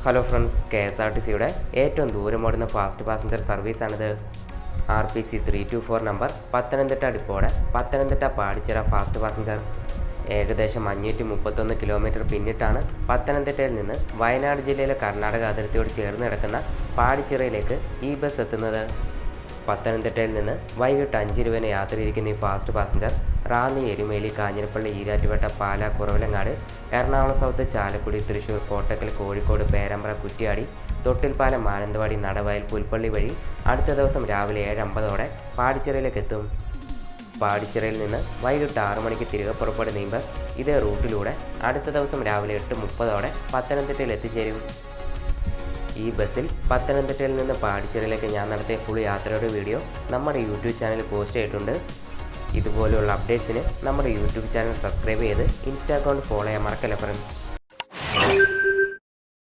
Hello friends, KSRTCയുടെ ഏറ്റവും ദൂരമോടുന്ന ഫാസ്റ്റ് പാസഞ്ചർ സർവീസാണിത്. RPC 324 നമ്പർ പത്തനംതിട്ട ഡിപ്പോടെ പത്തനംതിട്ട പാടിച്ചിറ ഫാസ്റ്റ് പാസഞ്ചർ. ഏകദേശം 531 കിലോമീറ്റർ പിന്നിട്ടാണ് പത്തനംതിട്ടയിൽ നിന്ന് വയനാട് ജില്ലയിലെ കർണാടക അതിർത്തിയോട് ചേർന്ന് കിടക്കുന്ന പാടിച്ചിറയിലേക്ക് ഈ ബസ് എത്തുന്നത്. പത്തനംതിട്ടയിൽ നിന്ന് വൈകിട്ട് 5:20 യാത്രയിരിക്കുന്ന ഈ fast passenger Ranni, Erumeli, Kanjirappally, Erattupetta, Pala, Kuravilangad, Ernakulam south, Chalakudy, Thrissur, Kottakkal, Kozhikode, Perambra, Kuttiadi, Thottilpalam, Mananthavady, Nadavayal, Pulpally വഴി അടുത്ത ദിവസം രാവിലെ 7:50 പാടിച്ചിറയിലേക്ക് എത്തും. പാടിച്ചിറയിൽ നിന്ന് വൈകിട്ട് 6 മണിക്ക് തിരികെ പുറപ്പെടുന്ന ഈ ബസ് ഇതേ റൂട്ടിലൂടെ അടുത്ത ദിവസം രാവിലെ 8:30 പത്തനംതിട്ടയിൽ എത്തിച്ചേരും. ഈ ബസ്സിൽ പത്തനംതിട്ടയിൽ നിന്ന് പാടിച്ചിറയിലേക്ക് ഞാൻ നടത്തിയ ഫുൾ യാത്രയുടെ വീഡിയോ നമ്മുടെ യൂട്യൂബ് ചാനലിൽ പോസ്റ്റ് ചെയ്തിട്ടുണ്ട്. ഇതുപോലെയുള്ള അപ്ഡേറ്റ്സിന് നമ്മുടെ യൂട്യൂബ് ചാനൽ സബ്സ്ക്രൈബ് ചെയ്ത് ഇൻസ്റ്റാ അക്കൗണ്ട് ഫോളോ ചെയ്യാൻ മറക്കല്ല ഫ്രണ്ട്സ്.